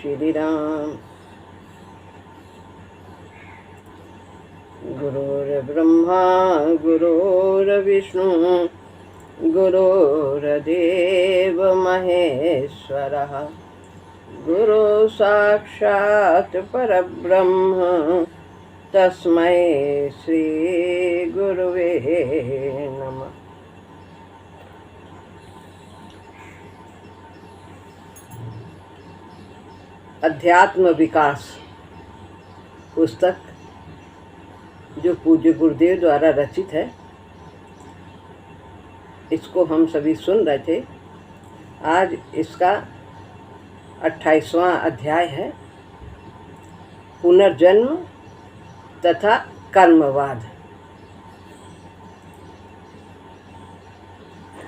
श्री राम। गुरुर्ब्रह्मा गुरुर्विष्णु गुरुर्देव महेश्वरः गुरु साक्षात् परब्रह्म तस्मै श्री गुरुवे नमः। अध्यात्म विकास पुस्तक जो पूज्य गुरुदेव द्वारा रचित है, इसको हम सभी सुन रहे थे। आज इसका 28वां अध्याय है, पुनर्जन्म तथा कर्मवाद।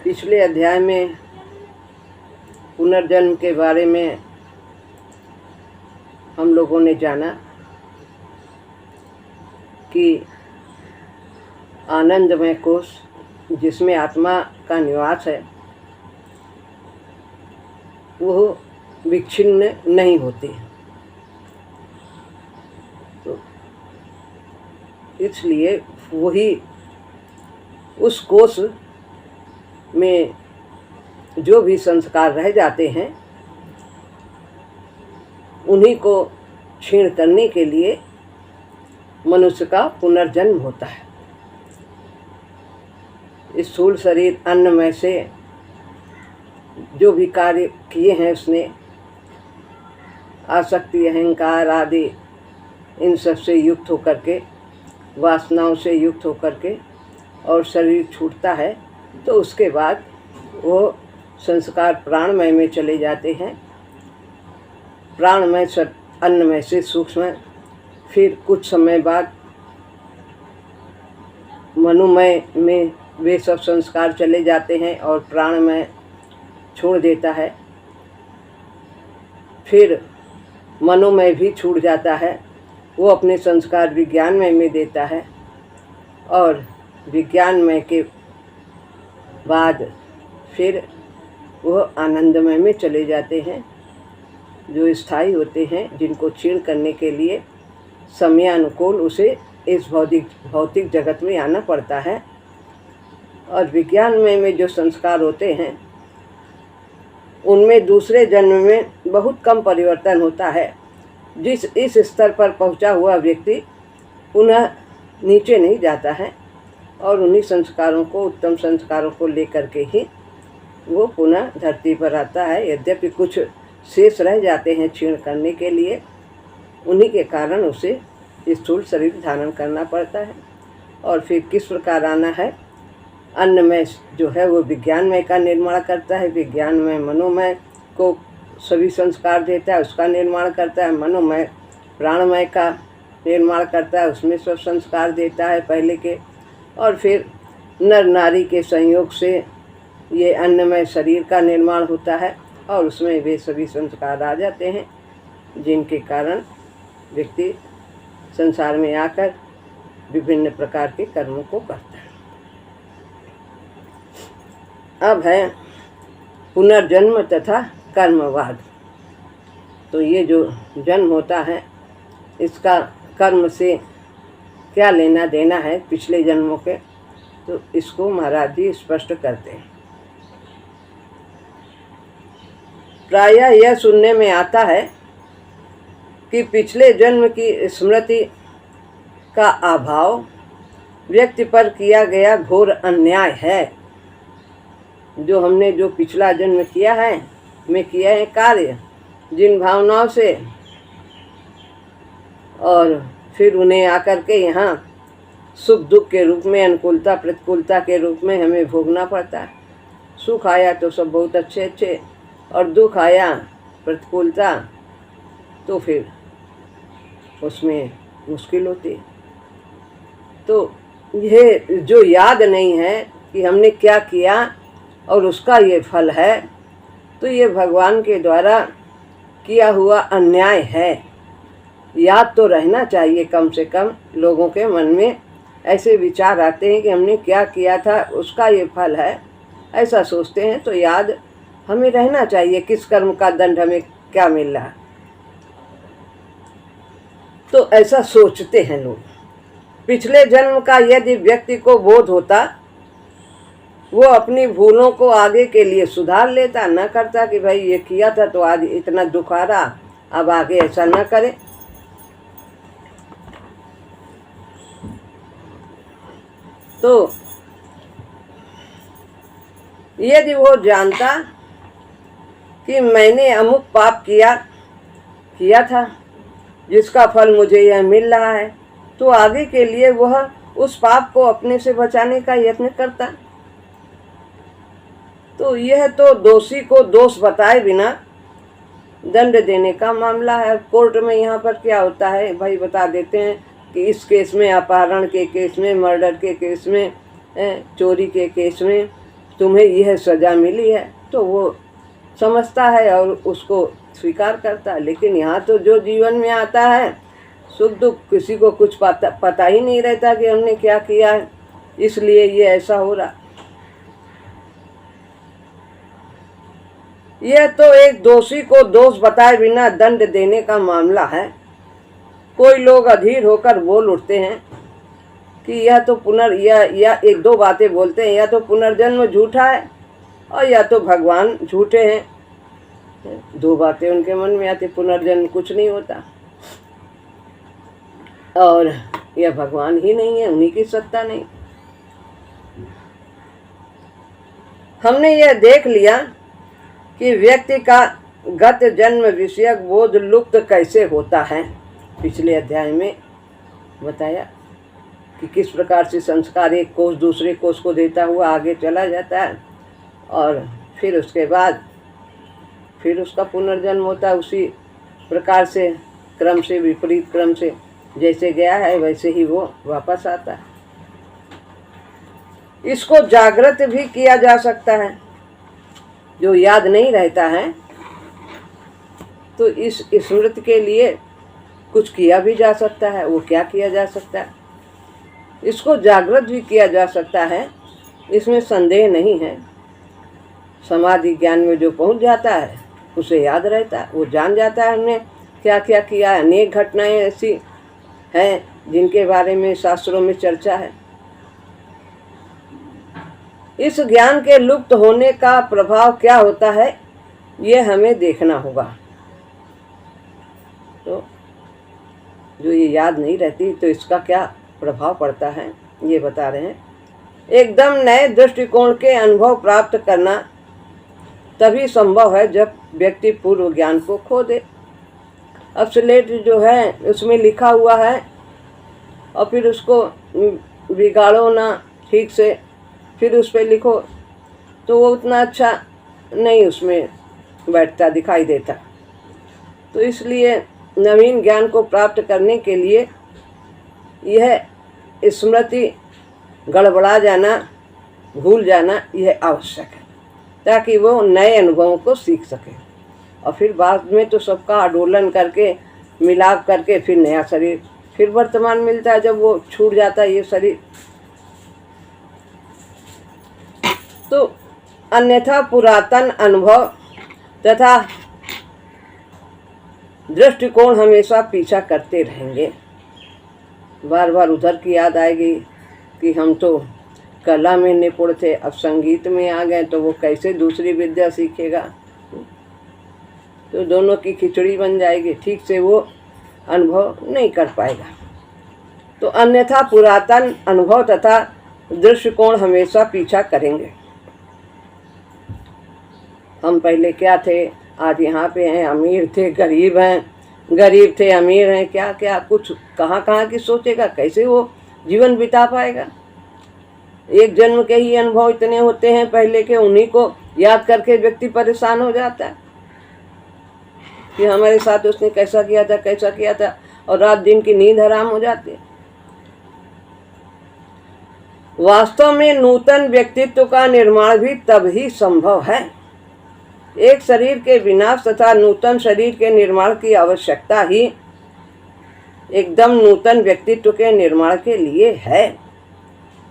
पिछले अध्याय में पुनर्जन्म के बारे में हम लोगों ने जाना कि आनंदमय कोश जिसमें आत्मा का निवास है, वह विच्छिन्न नहीं होती। तो इसलिए वही उस कोश में जो भी संस्कार रह जाते हैं, उन्हीं को क्षीण करने के लिए मनुष्य का पुनर्जन्म होता है। इस स्थूल शरीर अन्नमय से जो भी कार्य किए हैं उसने, आसक्ति अहंकार आदि इन सब से युक्त होकर के, वासनाओं से युक्त होकर के और शरीर छूटता है, तो उसके बाद वो संस्कार प्राणमय में चले जाते हैं। प्राणमय अन्नमय से सूक्ष्म, फिर कुछ समय बाद मनोमय में वे सब संस्कार चले जाते हैं और प्राणमय छोड़ देता है। फिर मनोमय भी छूट जाता है, वो अपने संस्कार विज्ञानमय में देता है और विज्ञानमय के बाद फिर वह आनंदमय में चले जाते हैं, जो स्थायी होते हैं, जिनको क्षीण करने के लिए समयानुकूल उसे इस भौतिक जगत में आना पड़ता है। और विज्ञानमय में जो संस्कार होते हैं, उनमें दूसरे जन्म में बहुत कम परिवर्तन होता है। इस स्तर पर पहुंचा हुआ व्यक्ति पुनः नीचे नहीं जाता है और उन्हीं संस्कारों को, उत्तम संस्कारों को लेकर के ही वो पुनः धरती पर आता है। यद्यपि कुछ शेष रह जाते हैं क्षीण करने के लिए, उन्हीं के कारण उसे स्थूल शरीर धारण करना पड़ता है। और फिर किस प्रकार आना है, अन्नमय जो है वो विज्ञानमय का निर्माण करता है, विज्ञानमय मनोमय को सभी संस्कार देता है, उसका निर्माण करता है। मनोमय प्राणमय का निर्माण करता है, उसमें सब संस्कार देता है पहले के। और फिर नर नारी के संयोग से ये अन्नमय शरीर का निर्माण होता है और उसमें वे सभी संस्कार आ जाते हैं, जिनके कारण व्यक्ति संसार में आकर विभिन्न प्रकार के कर्मों को करता है। अब है पुनर्जन्म तथा कर्मवाद। तो ये जो जन्म होता है, इसका कर्म से क्या लेना देना है पिछले जन्मों के, तो इसको महाराज जी स्पष्ट करते हैं। प्रायः यह सुनने में आता है कि पिछले जन्म की स्मृति का अभाव व्यक्ति पर किया गया घोर अन्याय है। जो हमने जो पिछला जन्म किया है, में किया है कार्य, जिन भावनाओं से, और फिर उन्हें आकर के यहाँ सुख दुख के रूप में, अनुकूलता प्रतिकूलता के रूप में हमें भोगना पड़ता है। सुख आया तो सब बहुत अच्छे, और दुख आया प्रतिकूलता तो फिर उसमें मुश्किल होती है। तो यह जो याद नहीं है कि हमने क्या किया और उसका ये फल है, तो ये भगवान के द्वारा किया हुआ अन्याय है। याद तो रहना चाहिए, कम से कम लोगों के मन में ऐसे विचार आते हैं कि हमने क्या किया था, उसका ये फल है, ऐसा सोचते हैं। तो याद हमें रहना चाहिए किस कर्म का दंड हमें क्या मिल रहा है। तो ऐसा सोचते हैं लोग। पिछले जन्म का यदि व्यक्ति को बोध होता, वो अपनी भूलों को आगे के लिए सुधार लेता, न करता कि भाई ये किया था तो आज इतना दुख आ रहा, अब आगे ऐसा न करे। तो यदि वो जानता कि मैंने अमुक पाप किया था जिसका फल मुझे यह मिल रहा है, तो आगे के लिए वह उस पाप को अपने से बचाने का यत्न करता। तो यह तो दोषी को दोष बताए बिना दंड देने का मामला है। कोर्ट में यहाँ पर क्या होता है भाई, बता देते हैं कि इस केस में, अपहरण के केस में, मर्डर के केस में, चोरी के केस में तुम्हें यह सज़ा मिली है, तो वो समझता है और उसको स्वीकार करता है। लेकिन यहाँ तो जो जीवन में आता है सुख दुख, किसी को कुछ पता ही नहीं रहता कि हमने क्या किया है, इसलिए ये ऐसा हो रहा। यह तो एक दोषी को दोष बताए बिना दंड देने का मामला है। कोई लोग अधीर होकर बोल उठते हैं कि यह तो या एक दो बातें बोलते हैं, या तो पुनर्जन्म झूठा है और या तो भगवान झूठे हैं। दो बातें उनके मन में आती, पुनर्जन्म कुछ नहीं होता और यह भगवान ही नहीं है, उन्हीं की सत्ता नहीं। हमने यह देख लिया कि व्यक्ति का गत जन्म विषयक बोध लुप्त कैसे होता है। पिछले अध्याय में बताया कि किस प्रकार से संस्कार एक कोष दूसरे कोष को देता हुआ आगे चला जाता है और फिर उसके बाद फिर उसका पुनर्जन्म होता है। उसी प्रकार से क्रम से, विपरीत क्रम से जैसे गया है वैसे ही वो वापस आता है। इसको जागृत भी किया जा सकता है। जो याद नहीं रहता है तो इस स्मृति के लिए कुछ किया भी जा सकता है। वो क्या किया जा सकता है? इसको जागृत भी किया जा सकता है, इसमें संदेह नहीं है। समाधि ज्ञान में जो पहुंच जाता है उसे याद रहता है, वो जान जाता है हमने क्या क्या किया है। अनेक घटनाएं ऐसी हैं जिनके बारे में शास्त्रों में चर्चा है। इस ज्ञान के लुप्त होने का प्रभाव क्या होता है ये हमें देखना होगा। तो जो ये याद नहीं रहती तो इसका क्या प्रभाव पड़ता है ये बता रहे हैं। एकदम नए दृष्टिकोण के अनुभव प्राप्त करना तभी संभव है जब व्यक्ति पूर्व ज्ञान को खो दे। अब स्लेट जो है उसमें लिखा हुआ है और फिर उसको बिगाड़ो ना ठीक से, फिर उस पर लिखो तो वो उतना अच्छा नहीं उसमें बैठता, दिखाई देता। तो इसलिए नवीन ज्ञान को प्राप्त करने के लिए यह स्मृति गड़बड़ा जाना, भूल जाना यह आवश्यक है ताकि वो नए अनुभवों को सीख सके। और फिर बाद में तो सबका आंदोलन करके, मिलाप करके फिर नया शरीर, फिर वर्तमान मिलता है जब वो छूट जाता है ये शरीर। तो अन्यथा पुरातन अनुभव तथा दृष्टिकोण हमेशा पीछा करते रहेंगे। बार बार उधर की याद आएगी कि हम तो कला में निपुण थे, अब संगीत में आ गए तो वो कैसे दूसरी विद्या सीखेगा। तो दोनों की खिचड़ी बन जाएगी, ठीक से वो अनुभव नहीं कर पाएगा। तो अन्यथा पुरातन अनुभव तथा दृष्टिकोण हमेशा पीछा करेंगे। हम पहले क्या थे, आज यहाँ पे हैं, अमीर थे गरीब हैं, गरीब थे अमीर हैं, क्या क्या कुछ कहाँ कहाँ की सोचेगा, कैसे वो जीवन बिता पाएगा। एक जन्म के ही अनुभव इतने होते हैं पहले के, उन्हीं को याद करके व्यक्ति परेशान हो जाता है कि हमारे साथ उसने कैसा किया था, कैसा किया था, और रात दिन की नींद हराम हो जाती है। वास्तव में नूतन व्यक्तित्व का निर्माण भी तभी संभव है। एक शरीर के विनाश तथा नूतन शरीर के निर्माण की आवश्यकता ही एकदम नूतन व्यक्तित्व के निर्माण के लिए है।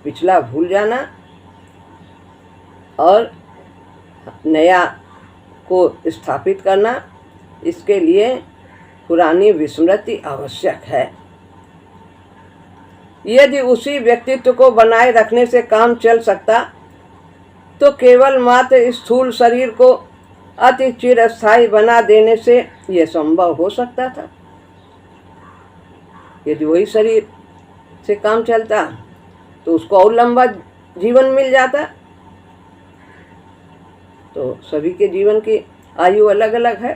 पिछला भूल जाना और नया को स्थापित करना, इसके लिए पुरानी विस्मृति आवश्यक है। यदि उसी व्यक्तित्व को बनाए रखने से काम चल सकता तो केवल मात्र स्थूल शरीर को अति चिरस्थायी बना देने से यह संभव हो सकता था। यदि वही शरीर से काम चलता तो उसको और लंबा जीवन मिल जाता। तो सभी के जीवन की आयु अलग अलग है।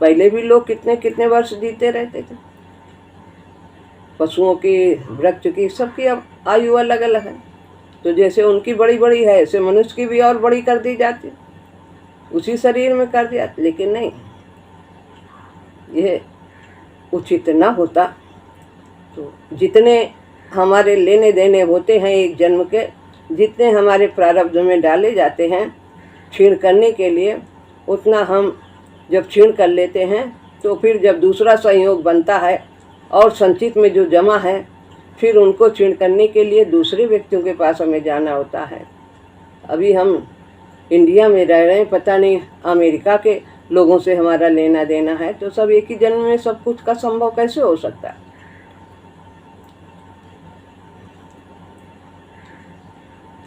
पहले भी लोग कितने कितने वर्ष जीते रहते थे। पशुओं की, वृक्ष की, सबकी अब आयु अलग अलग है। तो जैसे उनकी बड़ी बड़ी है ऐसे मनुष्य की भी और बड़ी कर दी जाती, उसी शरीर में कर दिया। लेकिन नहीं, यह उचित न होता। तो जितने हमारे लेने देने होते हैं एक जन्म के, जितने हमारे प्रारब्ध में डाले जाते हैं क्षीण करने के लिए, उतना हम जब क्षीण कर लेते हैं तो फिर जब दूसरा संयोग बनता है और संचित में जो जमा है, फिर उनको क्षीण करने के लिए दूसरे व्यक्तियों के पास हमें जाना होता है। अभी हम इंडिया में रह रहे हैं, पता नहीं अमेरिका के लोगों से हमारा लेना देना है, तो सब एक ही जन्म में सब कुछ का संभव कैसे हो सकता है।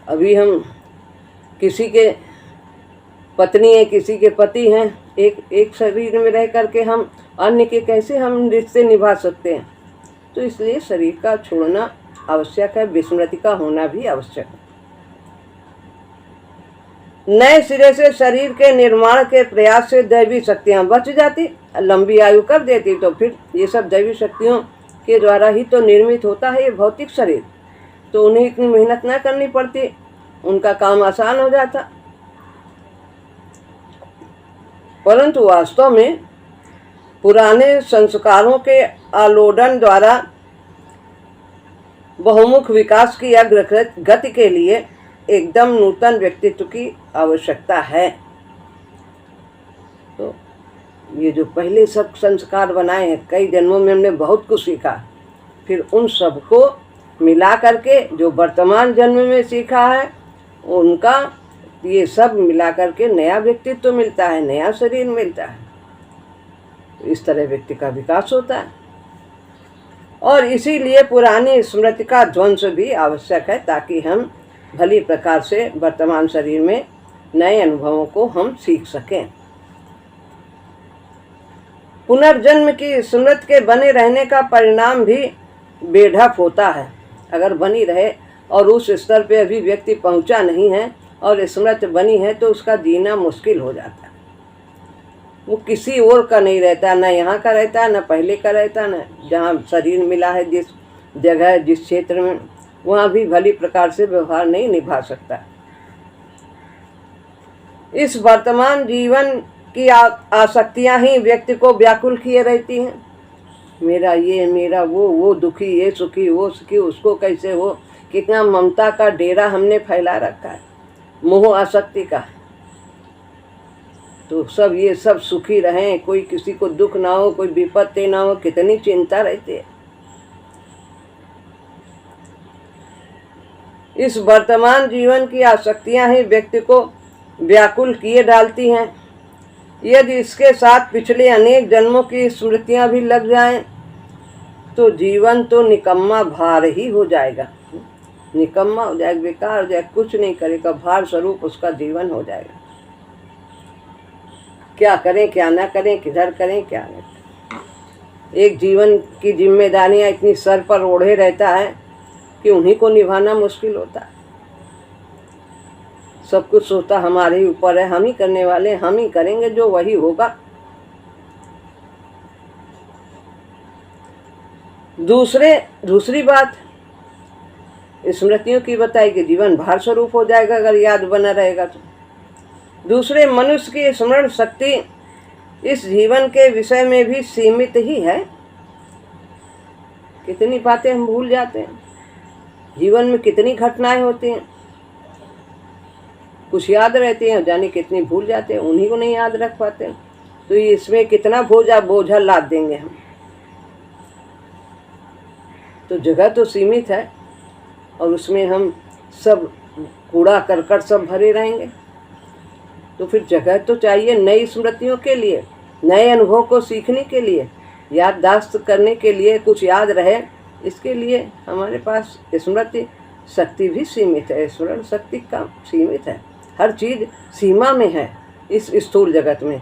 अभी हम किसी के पत्नी है, किसी के पति हैं, एक शरीर में रह करके हम अन्य के कैसे हम रिश्ते निभा सकते हैं। तो इसलिए शरीर का छोड़ना आवश्यक है, विस्मृति का होना भी आवश्यक है। नए सिरे से शरीर के निर्माण के प्रयास से दैवी शक्तियां बच जाती, लंबी आयु कर देती। तो फिर ये सब दैवी शक्तियों के द्वारा ही तो निर्मित होता है ये भौतिक शरीर। तो उन्हें इतनी मेहनत ना करनी पड़ती, उनका काम आसान हो जाता। परंतु वास्तव में पुराने संस्कारों के आलोडन द्वारा बहुमुख विकास की अग्रगति के लिए एकदम नूतन व्यक्तित्व की आवश्यकता है। तो ये जो पहले सब संस्कार बनाए हैं, कई जन्मों में हमने बहुत कुछ सीखा, फिर उन सबको मिला करके जो वर्तमान जन्म में सीखा है उनका ये सब मिला करके नया व्यक्तित्व मिलता है, नया शरीर मिलता है। इस तरह व्यक्ति का विकास होता है। और इसीलिए पुरानी स्मृति का ध्वंस भी आवश्यक है, ताकि हम भली प्रकार से वर्तमान शरीर में नए अनुभवों को हम सीख सकें। पुनर्जन्म की स्मृति के बने रहने का परिणाम भी बेढप होता है। अगर बनी रहे और उस स्तर पे अभी व्यक्ति पहुंचा नहीं है और स्मृति बनी है तो उसका जीना मुश्किल हो जाता है। वो किसी और का नहीं रहता, ना यहाँ का रहता, ना पहले का रहता, ना जहाँ शरीर मिला है, जिस जगह जिस क्षेत्र में, वहाँ भी भली प्रकार से व्यवहार नहीं निभा सकता। इस वर्तमान जीवन की आसक्तियाँ ही व्यक्ति को व्याकुल किए रहती हैं। मेरा ये, मेरा वो दुखी, ये सुखी, वो सुखी, उसको कैसे हो। कितना ममता का डेरा हमने फैला रखा है, मोह आसक्ति का। तो सब ये सब सुखी रहें, कोई किसी को दुख ना हो, कोई विपत्ति ना हो, कितनी चिंता रहती है। इस वर्तमान जीवन की आसक्तियां ही व्यक्ति को व्याकुल किए डालती हैं। यदि इसके साथ पिछले अनेक जन्मों की स्मृतियां भी लग जाएं तो जीवन तो निकम्मा भार ही हो जाएगा, निकम्मा हो जाएगा, बेकार हो जाएगा, कुछ नहीं करेगा, भार स्वरूप उसका जीवन हो जाएगा। क्या करें क्या ना करें, किधर करें क्या नहीं। एक जीवन की जिम्मेदारियां इतनी सर पर ओढ़े रहता है कि उन्हीं को निभाना मुश्किल होता है। सब कुछ सोता हमारे ही ऊपर है, हम ही करने वाले, हम ही करेंगे, जो वही होगा। दूसरी बात स्मृतियों की बताई कि जीवन भार स्वरूप हो जाएगा अगर याद बना रहेगा तो। दूसरे मनुष्य की स्मरण शक्ति इस जीवन के विषय में भी सीमित ही है। कितनी बातें हम भूल जाते हैं, जीवन में कितनी घटनाएं होती हैं, कुछ याद रहती हैं, जाने कितनी भूल जाते हैं, उन्हीं को नहीं याद रख पाते। तो इसमें कितना बोझा लाद देंगे हम। तो जगह तो सीमित है और उसमें हम सब कूड़ा करकट सब भरे रहेंगे। तो फिर जगह तो चाहिए नई स्मृतियों के लिए, नए अनुभव को सीखने के लिए, याददाश्त करने के लिए, कुछ याद रहे, इसके लिए हमारे पास स्मृति शक्ति भी सीमित है। स्मरण शक्ति का सीमित है। हर चीज़ सीमा में है इस स्थूल जगत में।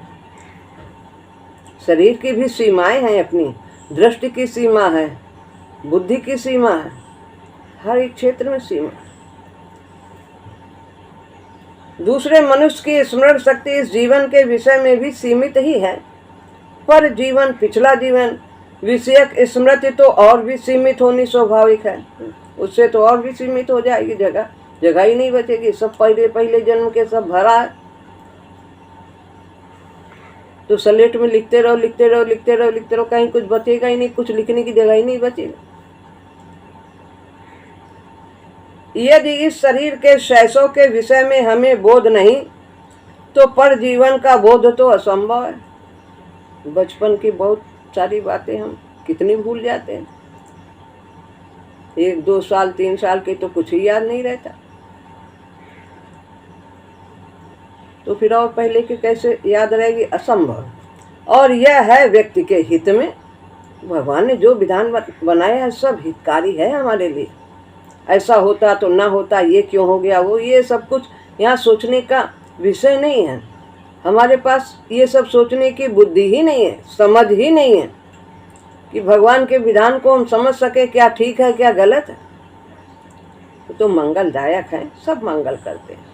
शरीर की भी सीमाएं हैं अपनी, दृष्टि की सीमा है, बुद्धि की सीमा है, हर एक क्षेत्र में सीमा। दूसरे मनुष्य की स्मरण शक्ति इस जीवन के विषय में भी सीमित ही है, पर जीवन, पिछला जीवन विषयक स्मृति तो और भी सीमित होनी स्वाभाविक है। उससे तो और भी सीमित हो जाएगी, जगह ही नहीं बचेगी। सब पहले जन्म के सब भरा है, तो स्लेट में लिखते रहो, कहीं कुछ बचेगा ही नहीं, कुछ लिखने की जगह ही नहीं बचेगी। यदि इस शरीर के शैशव के विषय में हमें बोध नहीं, तो पर जीवन का बोध तो असंभव है। बचपन की बहुत सारी बातें हम कितनी भूल जाते हैं। 1, 2 साल, 3 साल के तो कुछ ही याद नहीं रहता, तो फिर और पहले के कैसे याद रहेगी? असंभव। और यह है व्यक्ति के हित में। भगवान ने जो विधान बनाया है सब हितकारी है हमारे लिए। ऐसा होता तो ना होता, ये क्यों हो गया, वो, ये सब कुछ यहाँ सोचने का विषय नहीं है। हमारे पास ये सब सोचने की बुद्धि ही नहीं है, समझ ही नहीं है कि भगवान के विधान को हम समझ सके, क्या ठीक है क्या गलत है। तो मंगलदायक है, सब मंगल करते हैं।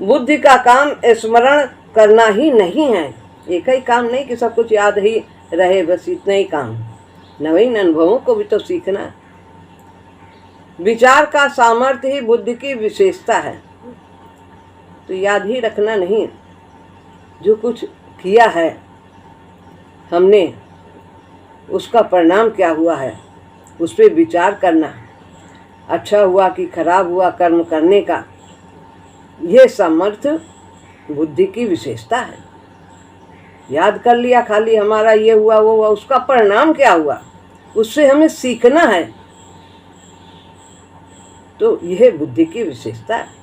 बुद्धि का काम स्मरण करना ही नहीं है। एक ही काम नहीं कि सब कुछ याद ही रहे, बस इतना ही काम। नवीन अनुभवों को भी तो सीखना है। विचार का सामर्थ्य ही बुद्धि की विशेषता है। तो याद ही रखना नहीं, जो कुछ किया है हमने, उसका परिणाम क्या हुआ है, उस पर विचार करना, अच्छा हुआ कि खराब हुआ कर्म करने का, यह सामर्थ्य बुद्धि की विशेषता है। याद कर लिया खाली, हमारा ये हुआ वो हुआ, उसका परिणाम क्या हुआ, उससे हमें सीखना है, तो यह बुद्धि की विशेषता है।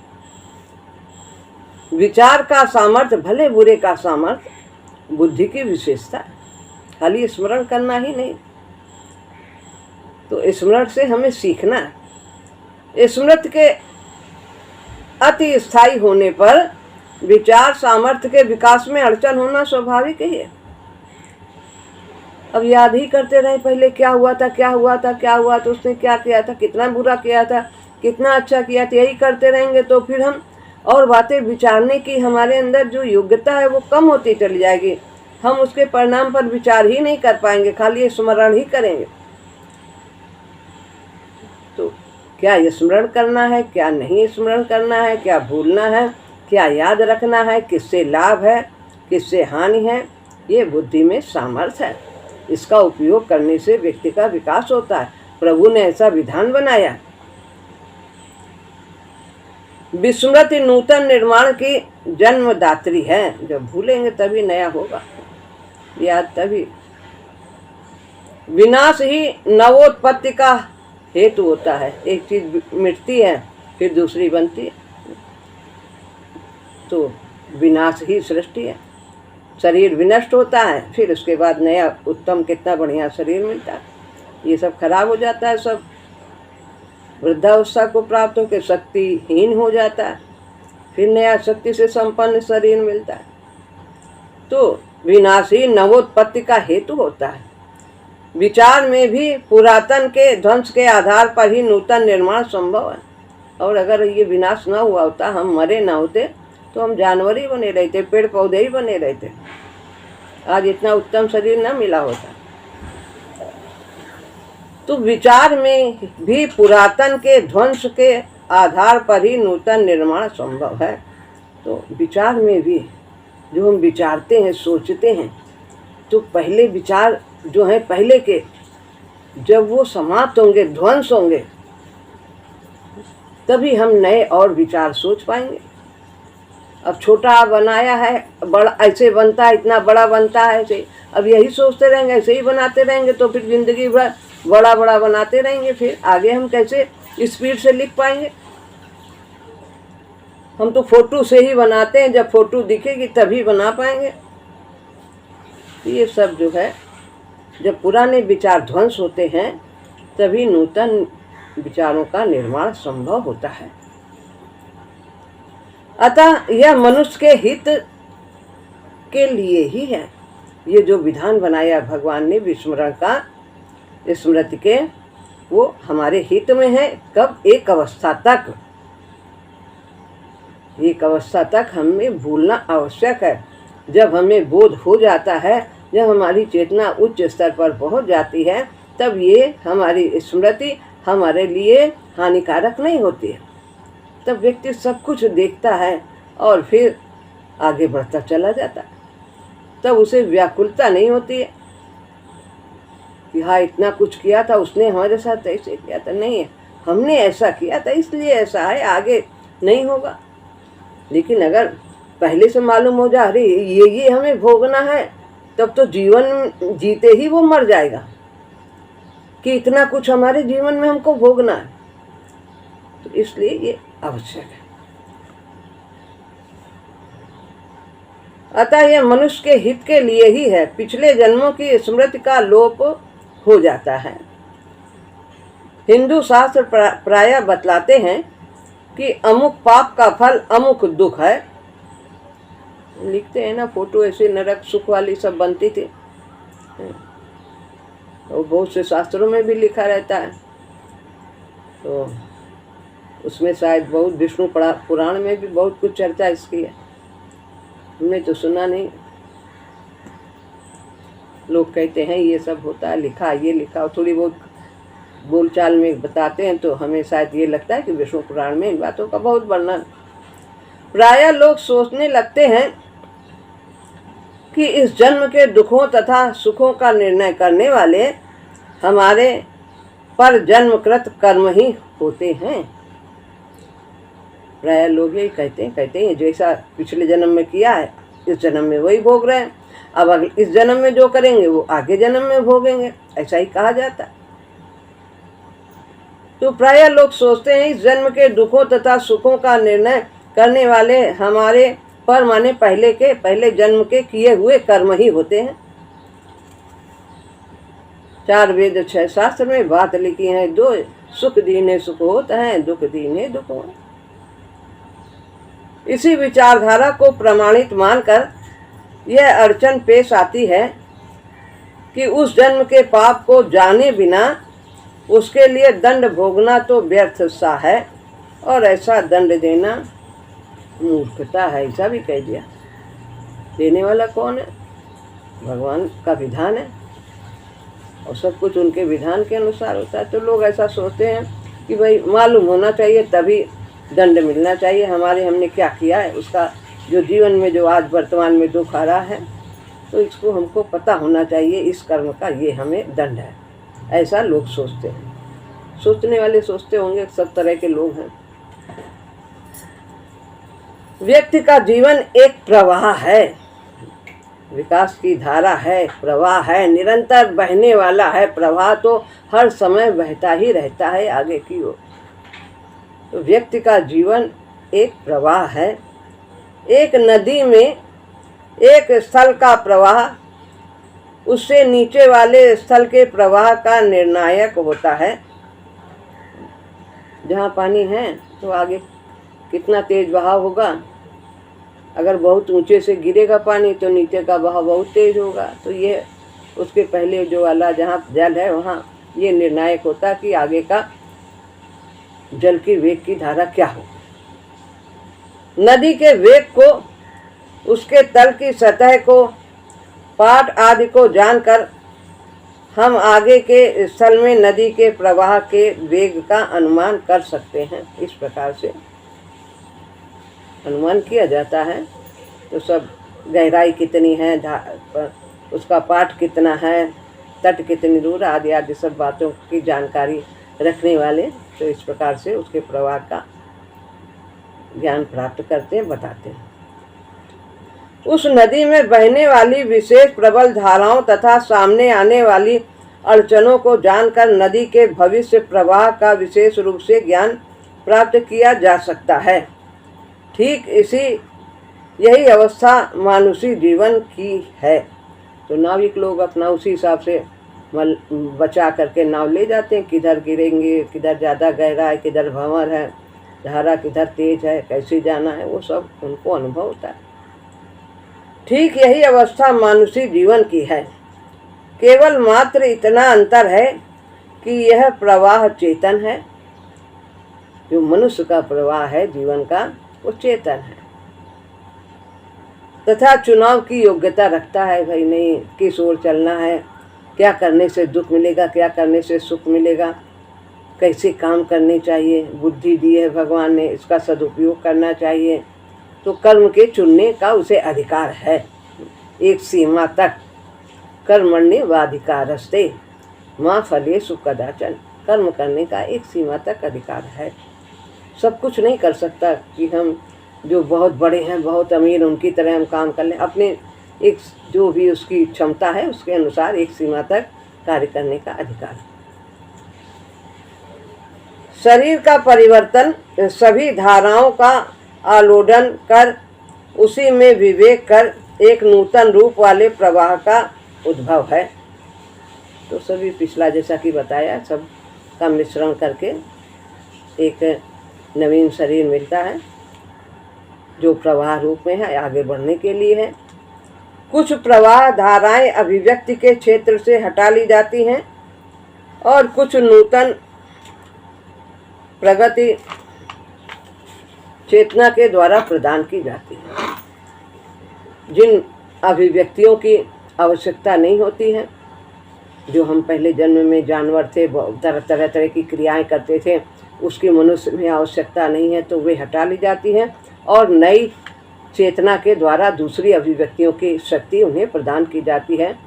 विचार का सामर्थ्य, भले बुरे का सामर्थ्य, बुद्धि की विशेषता है। खाली स्मरण करना ही नहीं, तो स्मरण से हमें सीखना है। स्मृति के अति स्थायी होने पर विचार सामर्थ्य के विकास में अड़चन होना स्वाभाविक ही है। अब याद ही करते रहे पहले क्या हुआ था, क्या हुआ था, क्या हुआ था, उसने क्या किया था, कितना बुरा किया था, कितना अच्छा किया था, यही करते रहेंगे तो फिर हम और बातें विचारने की हमारे अंदर जो योग्यता है वो कम होती चली जाएगी। हम उसके परिणाम पर विचार ही नहीं कर पाएंगे, खाली स्मरण ही करेंगे। तो क्या स्मरण करना है, क्या नहीं स्मरण करना है, क्या भूलना है, क्या याद रखना है, किससे लाभ है, किससे हानि है, ये बुद्धि में सामर्थ्य है। इसका उपयोग करने से व्यक्ति का विकास होता है। प्रभु ने ऐसा विधान बनाया। विस्मृति नूतन निर्माण की जन्मदात्री है। जब भूलेंगे तभी नया होगा, याद तभी। विनाश ही नवोत्पत्ति का हेतु होता है। एक चीज मिटती है फिर दूसरी बनती है, तो विनाश ही सृष्टि है। शरीर विनष्ट होता है, फिर उसके बाद नया उत्तम कितना बढ़िया शरीर मिलता है। ये सब खराब हो जाता है, सब वृद्धावस्था को प्राप्त होकर शक्तिहीन हो जाता है, फिर नया शक्ति से संपन्न शरीर मिलता है। तो विनाश ही नवोत्पत्ति का हेतु होता है। विचार में भी पुरातन के ध्वंस के आधार पर ही नूतन निर्माण संभव है। और अगर ये विनाश न हुआ होता, हम मरे ना होते, तो हम जानवर ही बने रहते, पेड़ पौधे ही बने रहते, आज इतना उत्तम शरीर न मिला होता। तो विचार में भी पुरातन के ध्वंस के आधार पर ही नूतन निर्माण संभव है। तो विचार में भी जो हम विचारते हैं, सोचते हैं, तो पहले विचार जो हैं पहले के, जब वो समाप्त होंगे, ध्वंस होंगे, तभी हम नए और विचार सोच पाएंगे। अब छोटा बनाया है, बड़ा ऐसे बनता है, इतना बड़ा बनता है, ऐसे अब यही सोचते रहेंगे, ऐसे ही बनाते रहेंगे, तो फिर जिंदगी भर बड़ा बड़ा बनाते रहेंगे। फिर आगे हम कैसे स्पीड से लिख पाएंगे? हम तो फोटो से ही बनाते हैं, जब फोटो दिखेगी तभी बना पाएंगे। तो ये सब जो है, जब पुराने विचार ध्वंस होते हैं तभी नूतन विचारों का निर्माण संभव होता है। अतः यह मनुष्य के हित के लिए ही है। ये जो विधान बनाया भगवान ने विस्मरण का, स्मृति के, वो हमारे हित में है। कब? एक अवस्था तक। एक अवस्था तक हमें भूलना आवश्यक है। जब हमें बोध हो जाता है, जब हमारी चेतना उच्च स्तर पर पहुंच जाती है, तब ये हमारी स्मृति हमारे लिए हानिकारक नहीं होती है। तब व्यक्ति सब कुछ देखता है और फिर आगे बढ़ता चला जाता है। तब उसे व्याकुलता नहीं होती है कि हाँ इतना कुछ किया था उसने, हमारे साथ ऐसे किया था। नहीं है, हमने ऐसा किया था इसलिए ऐसा है, आगे नहीं होगा। लेकिन अगर पहले से मालूम हो जाए अरे ये हमें भोगना है, तब तो जीवन जीते ही वो मर जाएगा कि इतना कुछ हमारे जीवन में हमको भोगना है। तो इसलिए ये आवश्यक है। अतः यह मनुष्य के हित के लिए ही है। पिछले जन्मों की स्मृति का लोप हो जाता है। हिंदू शास्त्र प्रायः बतलाते हैं कि अमुक पाप का फल अमुक दुख है। लिखते हैं ना, फोटो ऐसे नरक सुख वाली सब बनती थी, और बहुत से शास्त्रों में भी लिखा रहता है। तो उसमें शायद बहुत विष्णु पुराण में भी बहुत कुछ चर्चा इसकी है। हमने तो सुना नहीं, लोग कहते हैं ये सब होता है, लिखा ये लिखा, और थोड़ी बहुत बोलचाल में बताते हैं तो हमें शायद ये लगता है कि विष्णु पुराण में इन बातों का बहुत वर्णन। प्रायः लोग सोचने लगते हैं कि इस जन्म के दुखों तथा सुखों का निर्णय करने वाले हमारे पर जन्मकृत कर्म ही होते हैं। प्रायः लोग यही कहते हैं जैसा पिछले जन्म में किया है इस जन्म में वही भोग रहे हैं, अब इस जन्म में जो करेंगे वो आगे जन्म में भोगेंगे, ऐसा ही कहा जाता है। तो प्रायः लोग सोचते हैं इस जन्म के दुखों तथा सुखों का निर्णय करने वाले हमारे पर माने पहले जन्म के किए हुए कर्म ही होते हैं। 4 वेद 6 शास्त्र में बात लिखी है, 2 सुख दीने सुख होता है, दुख दीने दुख होता है। इसी विचारधारा को प्रमाणित मानकर यह अड़चन पेश आती है कि उस जन्म के पाप को जाने बिना उसके लिए दंड भोगना तो व्यर्थ सा है, और ऐसा दंड देना मूर्खता है, ऐसा भी कह दिया। देने वाला कौन है? भगवान का विधान है, और सब कुछ उनके विधान के अनुसार होता है। तो लोग ऐसा सोचते हैं कि भाई मालूम होना चाहिए तभी दंड मिलना चाहिए, हमने क्या किया है उसका, जो जीवन में जो आज वर्तमान में दुख आ रहा है तो इसको हमको पता होना चाहिए, इस कर्म का ये हमें दंड है। ऐसा लोग सोचते हैं। सोचने वाले सोचते होंगे, सब तरह के लोग हैं। व्यक्ति का जीवन एक प्रवाह है, विकास की धारा है, प्रवाह है, निरंतर बहने वाला है। प्रवाह तो हर समय बहता ही रहता है आगे की ओर। तो व्यक्ति का जीवन एक प्रवाह है। एक नदी में एक स्थल का प्रवाह उससे नीचे वाले स्थल के प्रवाह का निर्णायक होता है। जहाँ पानी है तो आगे कितना तेज बहाव होगा, अगर बहुत ऊंचे से गिरेगा पानी तो नीचे का बहाव बहुत तेज होगा। तो ये उसके पहले जो वाला जहाँ जल है वहाँ ये निर्णायक होता कि आगे का जल की वेग की धारा क्या हो। नदी के वेग को, उसके तल की सतह को, पाट आदि को जानकर हम आगे के स्थल में नदी के प्रवाह के वेग का अनुमान कर सकते हैं। इस प्रकार से अनुमान किया जाता है। तो सब गहराई कितनी है, उसका पाठ कितना है, तट कितनी दूर, आदि आदि सब बातों की जानकारी रखने वाले तो इस प्रकार से उसके प्रवाह का ज्ञान प्राप्त करते हैं, बताते हैं। उस नदी में बहने वाली विशेष प्रबल धाराओं तथा सामने आने वाली अड़चनों को जानकर नदी के भविष्य प्रवाह का विशेष रूप से ज्ञान प्राप्त किया जा सकता है। ठीक यही अवस्था मानुषी जीवन की है। तो नाविक लोग अपना उसी हिसाब से बचा करके नाव ले जाते हैं, किधर गिरेंगे, किधर ज़्यादा गहरा है, किधर भंवर है, धारा किधर तेज है, कैसे जाना है, वो सब उनको अनुभव होता है। ठीक यही अवस्था मानुषी जीवन की है। केवल मात्र इतना अंतर है कि यह प्रवाह चेतन है, जो मनुष्य का प्रवाह है जीवन का, वो चेतन है तथा चुनाव की योग्यता रखता है। भाई नहीं, किस ओर चलना है, क्या करने से दुख मिलेगा, क्या करने से सुख मिलेगा, कैसे काम करने चाहिए, बुद्धि दी है भगवान ने, इसका सदुपयोग करना चाहिए। तो कर्म के चुनने का उसे अधिकार है, एक सीमा तक। कर्मण्येवाधिकारस्ते मां फलेषु कदाचन। कर्म करने का एक सीमा तक अधिकार है। सब कुछ नहीं कर सकता कि हम जो बहुत बड़े हैं, बहुत अमीर, उनकी तरह हम काम कर लें। अपने एक जो भी उसकी क्षमता है उसके अनुसार एक सीमा तक कार्य करने का अधिकार। शरीर का परिवर्तन सभी धाराओं का आलोडन कर उसी में विवेक कर एक नूतन रूप वाले प्रवाह का उद्भव है। तो सभी पिछला जैसा कि बताया, सब का मिश्रण करके एक नवीन शरीर मिलता है जो प्रवाह रूप में है, आगे बढ़ने के लिए है। कुछ प्रवाह धाराएं अभिव्यक्ति के क्षेत्र से हटा ली जाती हैं और कुछ नूतन प्रगति चेतना के द्वारा प्रदान की जाती है। जिन अभिव्यक्तियों की आवश्यकता नहीं होती है, जो हम पहले जन्म में जानवर थे, तरह तरह की क्रियाएं करते थे, उसकी मनुष्य में आवश्यकता नहीं है, तो वे हटा ली जाती हैं और नई चेतना के द्वारा दूसरी अभिव्यक्तियों की शक्ति उन्हें प्रदान की जाती है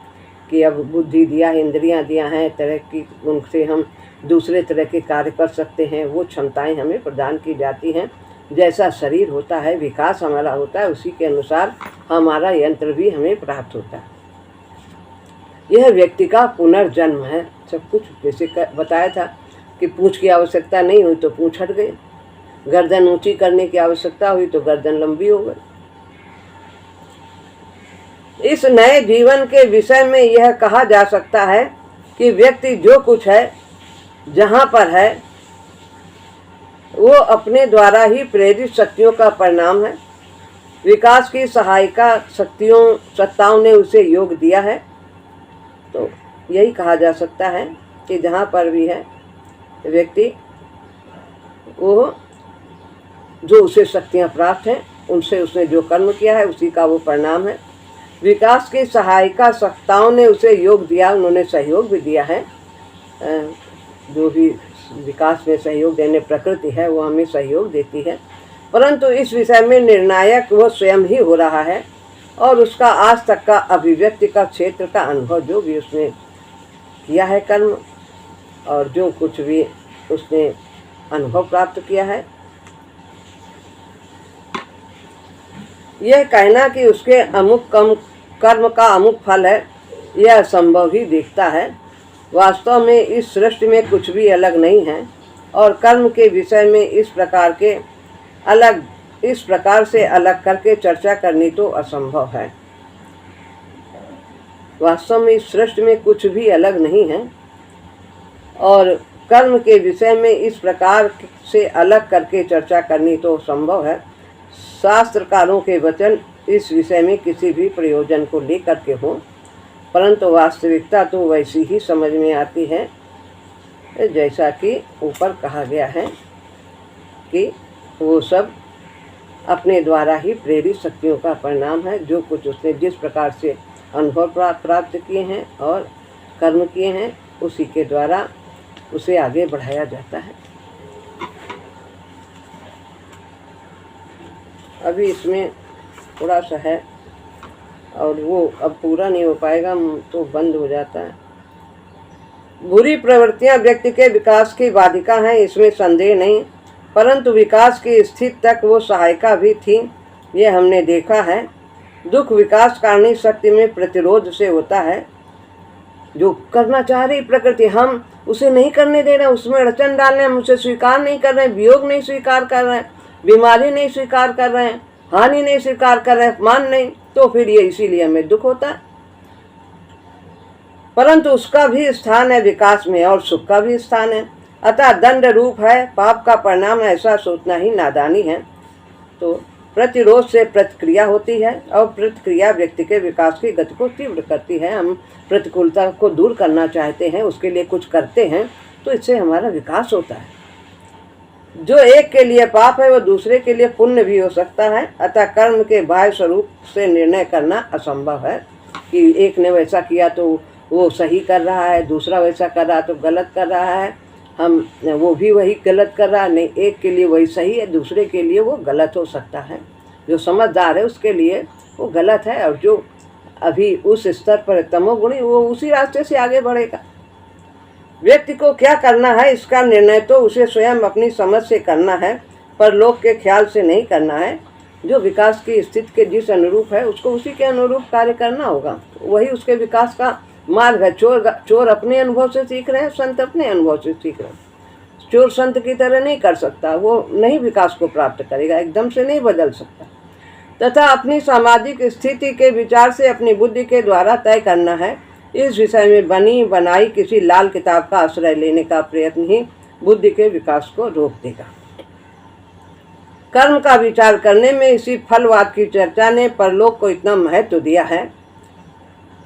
कि अब बुद्धि दिया है, इंद्रियां दिया हैं, तरह की, उनसे हम दूसरे तरह के कार्य कर सकते हैं। वो क्षमताएं हमें प्रदान की जाती हैं। जैसा शरीर होता है, विकास हमारा होता है, उसी के अनुसार हमारा यंत्र भी हमें प्राप्त होता है। यह व्यक्ति का पुनर्जन्म है। सब कुछ जैसे बताया था कि पूंछ की आवश्यकता नहीं हुई तो पूंछ हट गई, गर्दन ऊंची करने की आवश्यकता हुई तो गर्दन लंबी हो गई। इस नए जीवन के विषय में यह कहा जा सकता है कि व्यक्ति जो कुछ है, जहाँ पर है, वो अपने द्वारा ही प्रेरित शक्तियों का परिणाम है। विकास की सहायिका सत्ताओं ने उसे योग दिया है। तो यही कहा जा सकता है कि जहाँ पर भी है व्यक्ति, वो जो उसे शक्तियाँ प्राप्त हैं, उनसे उसने जो कर्म किया है उसी का वो परिणाम है। विकास की सहायिका सत्ताओं ने उसे योग दिया, उन्होंने सहयोग भी दिया है। जो भी विकास में सहयोग देने प्रकृति है, वो हमें सहयोग देती है, परंतु इस विषय में निर्णायक वो स्वयं ही हो रहा है और उसका आज तक का अभिव्यक्ति का क्षेत्र का अनुभव जो भी उसने किया है कर्म, और जो कुछ भी उसने अनुभव प्राप्त किया है, यह कहना कि उसके अमुक कर्म का अमुक फल है, यह असंभव ही दिखता है। वास्तव में इस सृष्टि में कुछ भी अलग नहीं है और कर्म के विषय में इस प्रकार से अलग करके चर्चा करनी तो असंभव है। वास्तव में इस सृष्टि में कुछ भी अलग नहीं है और कर्म के विषय में इस प्रकार से अलग करके चर्चा करनी तो संभव है। शास्त्रकारों के वचन इस विषय में किसी भी प्रयोजन को लेकर के हो, परंतु वास्तविकता तो वैसी ही समझ में आती है जैसा कि ऊपर कहा गया है कि वो सब अपने द्वारा ही प्रेरित शक्तियों का परिणाम है। जो कुछ उसने जिस प्रकार से अनुभव प्राप्त किए हैं और कर्म किए हैं, उसी के द्वारा उसे आगे बढ़ाया जाता है। अभी इसमें थोड़ा सा है और वो अब पूरा नहीं हो पाएगा तो बंद हो जाता है। बुरी प्रवृत्तियां व्यक्ति के विकास की बाधिका हैं, इसमें संदेह नहीं, परंतु विकास की स्थिति तक वो सहायिका भी थी, ये हमने देखा है। दुख विकास कारणीय शक्ति में प्रतिरोध से होता है। जो करना चाह रही प्रकृति, हम उसे नहीं करने दे रहे हैं, उसमें अड़चन डाल रहे हैं, हम उसे स्वीकार नहीं कर रहे हैं, वियोग नहीं स्वीकार कर रहे हैं, बीमारी नहीं स्वीकार कर रहे हैं, हानि नहीं स्वीकार कर रहे हैं, मान नहीं, तो फिर ये इसीलिए हमें दुख होता है। परंतु उसका भी स्थान है विकास में और सुख का भी स्थान है। अतः दंड रूप है, पाप का परिणाम ऐसा सोचना ही नादानी है। तो प्रतिरोध से प्रतिक्रिया होती है और प्रतिक्रिया व्यक्ति के विकास की गति को तीव्र करती है। हम प्रतिकूलता को दूर करना चाहते हैं, उसके लिए कुछ करते हैं, तो इससे हमारा विकास होता है। जो एक के लिए पाप है वो दूसरे के लिए पुण्य भी हो सकता है। अतः कर्म के बाह्य स्वरूप से निर्णय करना असंभव है कि एक ने वैसा किया तो वो सही कर रहा है, दूसरा वैसा कर रहा तो गलत कर रहा है, हम वो भी वही गलत कर रहा है। नहीं, एक के लिए वही सही है, दूसरे के लिए वो गलत हो सकता है। जो समझदार है उसके लिए वो गलत है, और जो अभी उस स्तर पर तमोगुणी वो उसी रास्ते से आगे बढ़ेगा। व्यक्ति को क्या करना है इसका निर्णय तो उसे स्वयं अपनी समझ से करना है, पर लोग के ख्याल से नहीं करना है। जो विकास की स्थिति के जिस अनुरूप है उसको उसी के अनुरूप कार्य करना होगा, वही उसके विकास का मार्ग है। चोर अपने अनुभव से सीख रहे हैं, संत अपने अनुभव से सीख रहे हैं। चोर संत की तरह नहीं कर सकता, वो नहीं विकास को प्राप्त करेगा, एकदम से नहीं बदल सकता। तथा अपनी सामाजिक स्थिति के विचार से अपनी बुद्धि के द्वारा तय करना है। इस विषय में बनी बनाई किसी लाल किताब का आश्रय लेने का प्रयत्न ही बुद्धि के विकास को रोक देगा। कर्म का विचार करने में इसी फलवाद की चर्चा ने परलोक को इतना महत्व दिया है।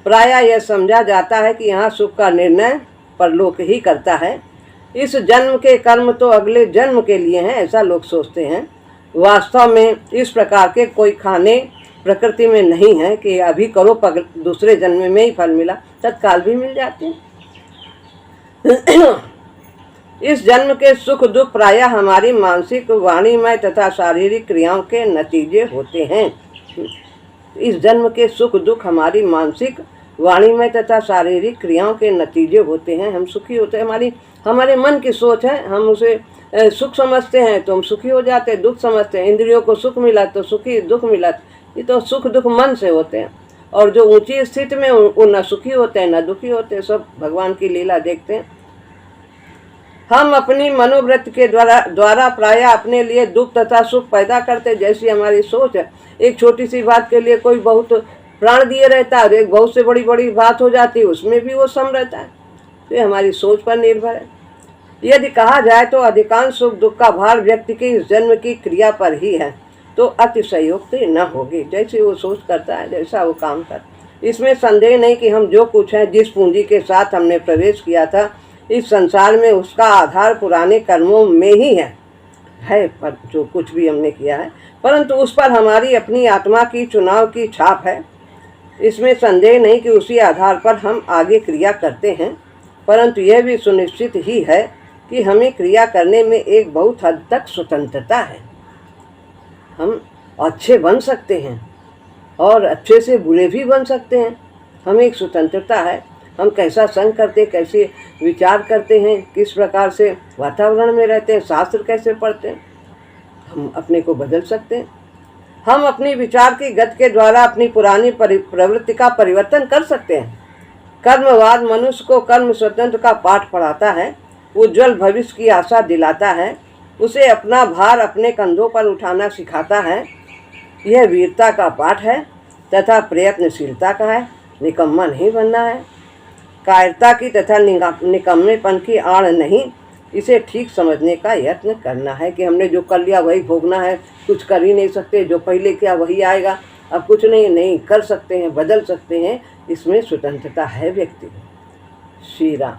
प्रायः यह समझा जाता है कि यहाँ सुख का निर्णय परलोक ही करता है। इस जन्म के कर्म तो अगले जन्म के लिए हैं, ऐसा लोग सोचते हैं। वास्तव में इस प्रकार के कोई खाने प्रकृति में नहीं है कि अभी करो दूसरे जन्म में ही फल मिला, तत्काल भी मिल जाते हैं। इस जन्म के सुख दुख प्रायः हमारी मानसिक, वाणीमय तथा शारीरिक क्रियाओं के नतीजे होते हैं। इस जन्म के सुख दुख हमारी मानसिक, वाणीमय तथा शारीरिक क्रियाओं के नतीजे होते हैं। हम सुखी होते हैं, हमारे मन की सोच है, हम उसे सुख समझते हैं तो हम सुखी हो जाते हैं, दुख समझते हैं। इंद्रियों को सुख मिला तो सुखी, दुख मिला, ये तो सुख दुख मन से होते हैं। और जो ऊंची स्थिति में वो न सुखी होते हैं न दुखी होते हैं, सब भगवान की लीला देखते हैं। हम अपनी मनोवृत्ति के द्वारा प्रायः अपने लिए दुख तथा सुख पैदा करते, जैसी हमारी सोच है। एक छोटी सी बात के लिए कोई बहुत प्राण दिए रहता है, एक बहुत से बड़ी बड़ी बात हो जाती है, उसमें भी वो सम रहता है। तो ये हमारी सोच पर निर्भर है। यदि कहा जाए तो अधिकांश सुख दुख का भार व्यक्ति की इस जन्म की क्रिया पर ही है, तो अतिशयोक्ति न होगी। जैसे वो सोच करता है, जैसा वो काम करता। इसमें संदेह नहीं कि हम जो कुछ हैं, जिस पूंजी के साथ हमने प्रवेश किया था इस संसार में, उसका आधार पुराने कर्मों में ही है पर जो कुछ भी हमने किया है, परंतु उस पर हमारी अपनी आत्मा की चुनाव की छाप है। इसमें संदेह नहीं कि उसी आधार पर हम आगे क्रिया करते हैं, परंतु यह भी सुनिश्चित ही है कि हमें क्रिया करने में एक बहुत हद तक स्वतंत्रता है। हम अच्छे बन सकते हैं और अच्छे से बुरे भी बन सकते हैं। हमें एक स्वतंत्रता है, हम कैसा संग करते, कैसे विचार करते हैं, किस प्रकार से वातावरण में रहते हैं, शास्त्र कैसे पढ़ते हैं, हम अपने को बदल सकते हैं। हम अपनी विचार की गति के द्वारा अपनी पुरानी प्रवृत्ति का परिवर्तन कर सकते हैं। कर्मवाद मनुष्य को कर्म स्वतंत्र का पाठ पढ़ाता है, उज्ज्वल भविष्य की आशा दिलाता है, उसे अपना भार अपने कंधों पर उठाना सिखाता है। यह वीरता का पाठ है तथा प्रयत्नशीलता का है, निकम्मा नहीं बनना है। कायरता की तथा निकम्मेपन की आड़ नहीं, इसे ठीक समझने का यत्न करना है कि हमने जो कर लिया वही भोगना है, कुछ कर ही नहीं सकते, जो पहले किया वही आएगा, अब कुछ नहीं कर सकते हैं, बदल सकते हैं। इसमें स्वतंत्रता है व्यक्ति। श्री राम।